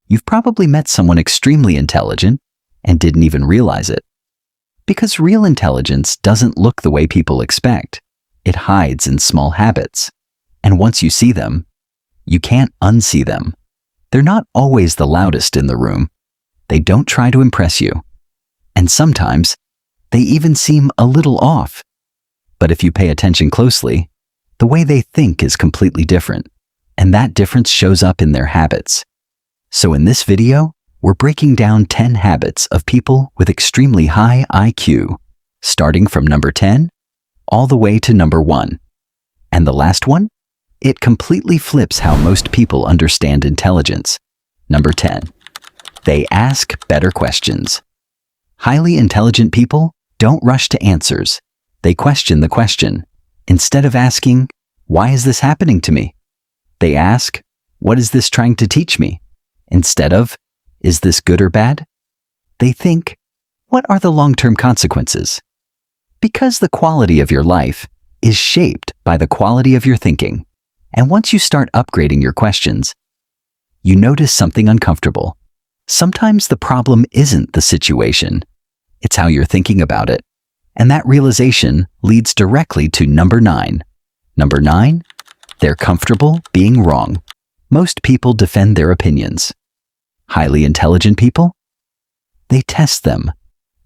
You've probably met someone extremely intelligent and didn't even realize it. Because real intelligence doesn't look the way people expect. It hides in small habits. And once you see them, you can't unsee them. They're not always the loudest in the room. They don't try to impress you. And sometimes, they even seem a little off. But if you pay attention closely, the way they think is completely different. And that difference shows up in their habits. So in this video, we're breaking down 10 habits of people with extremely high IQ, starting from number 10 all the way to number 1. And the last one? It completely flips how most people understand intelligence. Number 10. They ask better questions. Highly intelligent people don't rush to answers. They question the question. Instead of asking, "Why is this happening to me?" They ask, "What is this trying to teach me?" Instead of, "Is this good or bad?" They think, "What are the long-term consequences?" Because the quality of your life is shaped by the quality of your thinking. And once you start upgrading your questions, you notice something uncomfortable. Sometimes the problem isn't the situation. It's how you're thinking about it. And that realization leads directly to number 9. Number 9, they're comfortable being wrong. Most people defend their opinions. Highly intelligent people? They test them.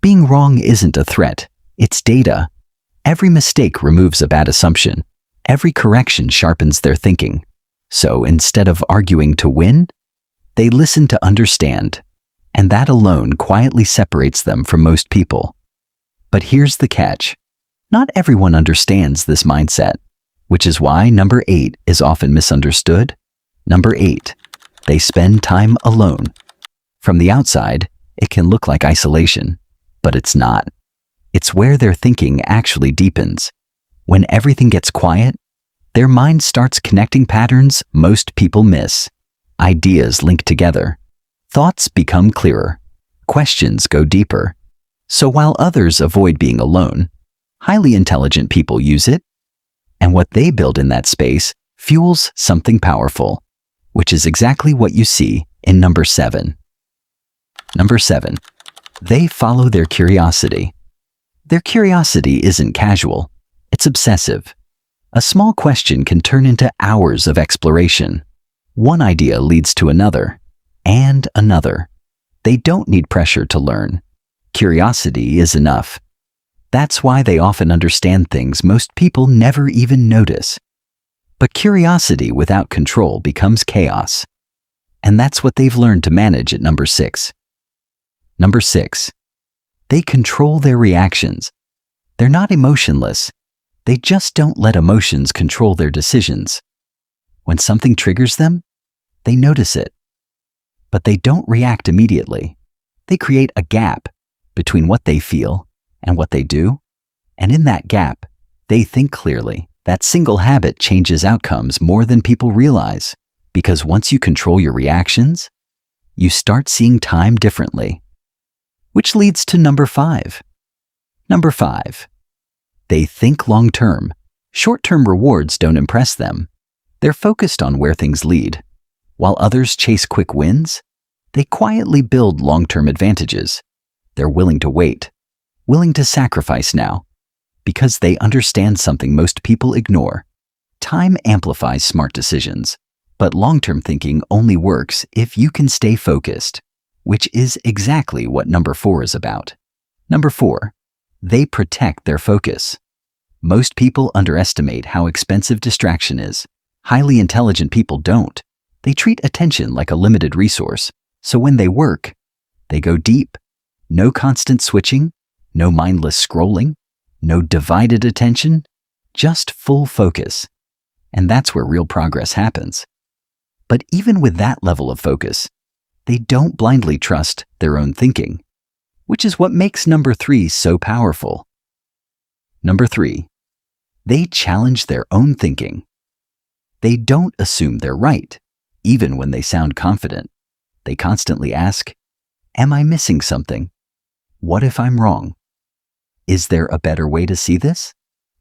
Being wrong isn't a threat. It's data. Every mistake removes a bad assumption. Every correction sharpens their thinking. So instead of arguing to win, they listen to understand. And that alone quietly separates them from most people. But here's the catch. Not everyone understands this mindset, which is why number 8 is often misunderstood. Number 8, they spend time alone. From the outside, it can look like isolation, but it's not. It's where their thinking actually deepens. When everything gets quiet, their mind starts connecting patterns most people miss. Ideas link together. Thoughts become clearer. Questions go deeper. So while others avoid being alone, highly intelligent people use it, and what they build in that space fuels something powerful, which is exactly what you see in number 7. Number 7, they follow their curiosity. Their curiosity isn't casual, it's obsessive. A small question can turn into hours of exploration. One idea leads to another, and another. They don't need pressure to learn. Curiosity is enough. That's why they often understand things most people never even notice. But curiosity without control becomes chaos. And that's what they've learned to manage at number 6. Number 6, they control their reactions. They're not emotionless. They just don't let emotions control their decisions. When something triggers them, they notice it. But they don't react immediately. They create a gap between what they feel and what they do. And in that gap, they think clearly. That single habit changes outcomes more than people realize. Because once you control your reactions, you start seeing time differently. Which leads to number 5. Number 5, they think long-term. Short-term rewards don't impress them. They're focused on where things lead. While others chase quick wins, they quietly build long-term advantages. They're willing to wait, willing to sacrifice now, because they understand something most people ignore. Time amplifies smart decisions, but long-term thinking only works if you can stay focused, which is exactly what number 4 is about. Number 4, they protect their focus. Most people underestimate how expensive distraction is. Highly intelligent people don't. They treat attention like a limited resource, so when they work, they go deep. No constant switching, no mindless scrolling, no divided attention, just full focus. And that's where real progress happens. But even with that level of focus, they don't blindly trust their own thinking, which is what makes number 3 so powerful. Number 3, they challenge their own thinking. They don't assume they're right, even when they sound confident. They constantly ask, "Am I missing something? What if I'm wrong? Is there a better way to see this?"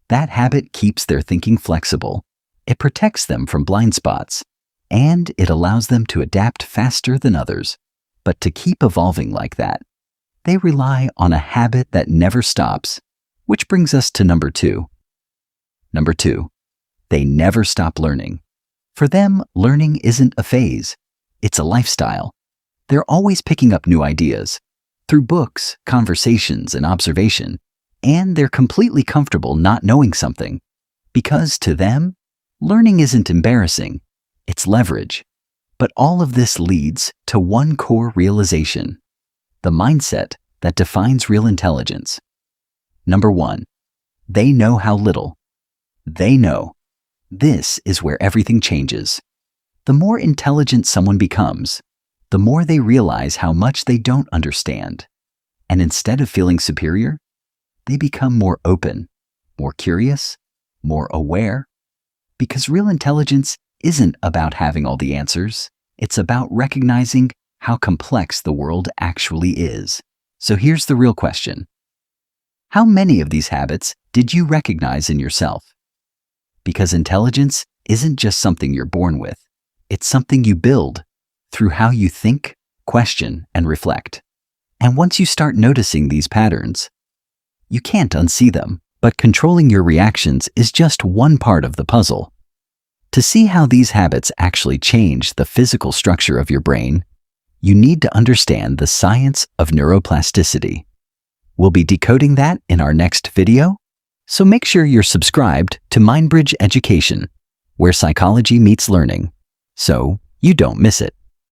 That habit keeps their thinking flexible. It protects them from blind spots. and it allows them to adapt faster than others. But to keep evolving like that, they rely on a habit that never stops, which brings us to number 2. Number 2, they never stop learning. For them, learning isn't a phase, it's a lifestyle. They're always picking up new ideas through books, conversations, and observation, and they're completely comfortable not knowing something. Because to them, learning isn't embarrassing, it's leverage. But all of this leads to one core realization: the mindset that defines real intelligence. Number 1, they know how little. They know. This is where everything changes. The more intelligent someone becomes, the more they realize how much they don't understand. And instead of feeling superior, they become more open, more curious, more aware. Because real intelligence isn't about having all the answers. It's about recognizing how complex the world actually is. So here's the real question. How many of these habits did you recognize in yourself? Because intelligence isn't just something you're born with. It's something you build through how you think, question, and reflect. And once you start noticing these patterns, you can't unsee them, but controlling your reactions is just one part of the puzzle. To see how these habits actually change the physical structure of your brain, you need to understand the science of neuroplasticity. We'll be decoding that in our next video, so make sure you're subscribed to MindBridge Education, where psychology meets learning, so you don't miss it.